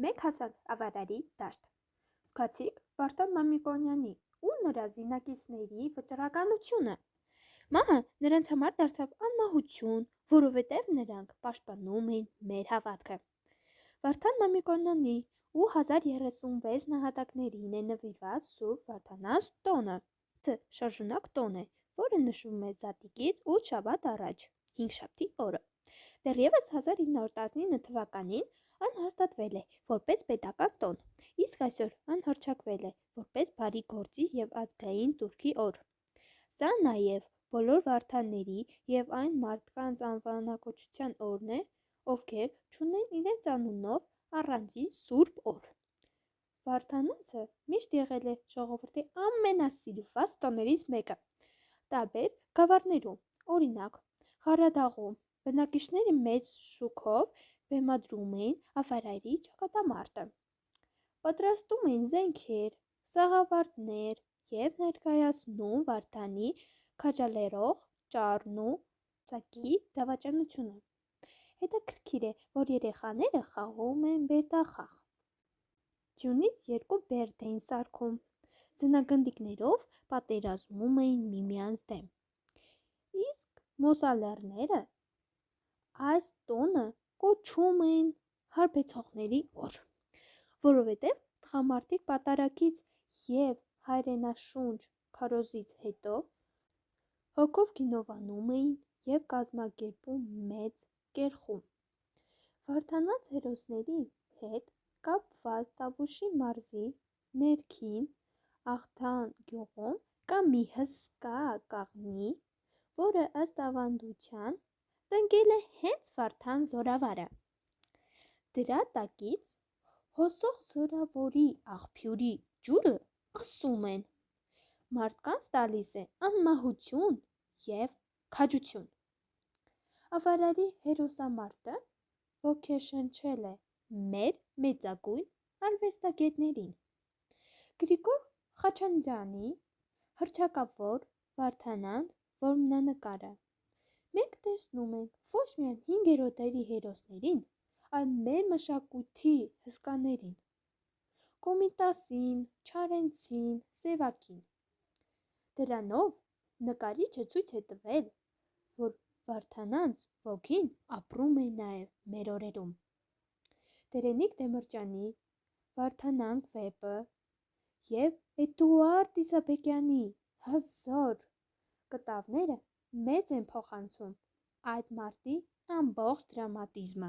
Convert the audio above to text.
Մեկ հասանք ավարարի դաշտ։ Զգացիք Վարդան Մամիկոնյանի ու նրա զինակիցների վճռականությունը։ Մահը նրանց համար դարձավ անմահություն, որովհետև նրանք պաշտպանում էին մեր հավատքը։ Վարդան Մամիկոնյանի ու 1036 նահատակներին է նվիրված Սուրբ Վարդանանց տոնը։ Շարժունակ տոն է, որը նշվում է Զատիկից 8 շաբաթ առաջ, 5շաբթի օրը։ Դեռևս 1919 թվականին այն հաստատվել է որպես պետական տոն, իսկ այսօր այն հռչակվել է որպես բարի գործի և ազգային տուրքի օր։ Սա նաև բոլոր վարդանների և այն մարդկանց անվանակոչության օրն է, ովքեր չունեն իրենց անունով առանձին սուրբ օր։ Վարդանանցը միշտ եղել է ժողովրդի ամենասիրված տոներից մեկը։ Տարբեր գավառներում, օրինակ, Ղարադաղում, բնակիչները մեծ շուքով բեմադրում էին ավարարի ճակատամարտը, պատրաստում էին զենքեր, սաղավարտներ և ներկայացնում Վարդանի քաջալերող ճառն ու ծակի դավաճանությունը։ Հետաքրքիր է, որ երեխաները խաղում են բերդախաղ։ Ձյունից երկու բերդ էին սարքում, ձնագնդիկներով պատերազմում էին միմյանց դեմ։ Իսկ մոսալերները այս տոնը կոչում էին հարբեցողների օր, որովհետև տղամարդիկ պատարագից և հայրենաշունչ քարոզից հետո հոգով գինովանում էին և կազմակերպում մեծ կերխում։ Վարդանանց հերոսների հետ կապված Տավուշի մարզի ներքին Աղթան գյուղում կա մի հսկա կաղնի, որը ըստ ավանդության տնկել է հենց Վարդան զորավարը։ Դրա տակից հոսող զորավորի աղբյուրի ջուրը, ասում են, մարդկանց տալիս է անմահություն և քաջություն։ Ավարարի հերոսամարտը ոգեշնչել է մեր մեծագույն արվեստագետներին։ Գրիգոր Խաչատրյանի հռչակավոր «Վարդանանց» որմնանկարը մենք տեսնում ենք ոչ միայն 5-րդ դարի հերոսներին, այլ մեր մշակույթի հսկաներին՝ Կոմիտասին, Չարենցին, Սևակին։ Դրանով նկարիչը ցույց է տվել, որ Վարդանանց ոգին ապրում է նաև մեր օրերում։ Դերենիկ Դեմիրճյանի «Վարդանանք» վեպը և Էդուարդ Իսաբեկյանի հզոր կտավները մեծ են փոխանցում այդ մարտի ամբողջ դրամատիզմը։